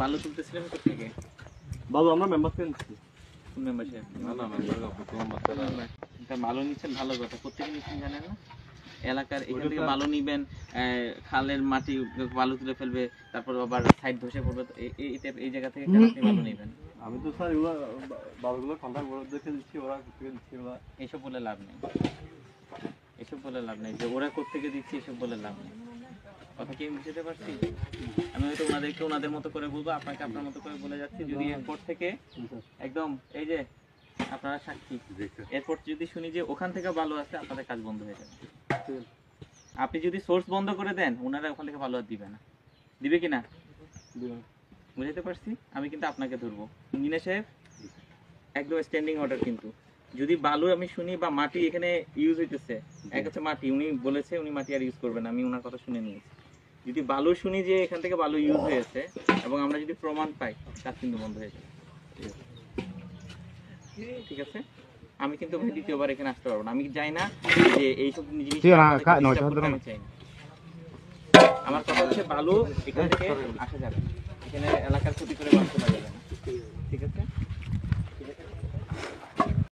বালু তুলতেছিলেন কোথা থেকে? বালু আমরা মেম্বার থেকে নিচ্ছি। কোন মেম্বারশিপ? বালু নিচ্ছেন, ভালো কথা। কোথেকে নিচ্ছেন জানেন না? এলাকার এখান থেকে বালু নিবেন, খালের মাটি বালু তুলে ফেলবে, তারপর আবার সাইড ধসে পড়বে, এই জায়গা থেকে কেন আপনি বালু নিবেন? আমি তো স্যার এগুলো বালুগুলো কন্ট্রাক্ট বোর্ড দেখে দিচ্ছি, ওরা কোথেকে দিচ্ছি ওরা। এইসব বলে লাভ নেই, এসব বলে লাভ নেই যে ওরা কোথেকে দিচ্ছে, এসব বলে লাভ নেই। কথা কি বুঝতে পারছি? আমি হয়তো ওনাদেরকে ওনাদের মতো করে বলবো, আপনাকে আপনার মতো করে বলে যাচ্ছি। যদি এয়ারপোর্ট থেকে একদম এই যে আপনারা সাক্ষী, এয়ারপোর্ট যদি শুনি যে ওখান থেকে বালু আসছে, আপনাদের কাজ বন্ধ হয়ে যাবে। আপনি যদি সোর্স বন্ধ করে দেন, ওনারা ওখান থেকে বালু আর দিবে না। দিবে কি না? বুঝতে পারছি। আমি কিন্তু আপনাকে ধরবো ইঞ্জিনিয়ার সাহেব, একদম স্ট্যান্ডিং অর্ডার। কিন্তু যদি বালু আমি শুনি বা মাটি এখানে ইউজ হইতেছে, এক হচ্ছে মাটি, উনি বলেছে উনি মাটি আর ইউজ করবেন, আমি ওনার কথা শুনে নিয়েছি। যদি বালু শুনি যে এখান থেকে বালু ইউজ হয়েছে এবং আমরা যদি প্রমাণ পাই, কাজ কিন্তু বন্ধ হয়ে যাবে। ঠিক আছে? আমি কিন্তু ভাই দ্বিতীয়বার এখানে আসতে পারবো না। আমি চাই না যে এইসব জিনিস আমি চাই না। আমার কথা হচ্ছে বালু এখান থেকে আসা যাবে, এখানে এলাকার ক্ষতি করে বাঁচতে পারবে।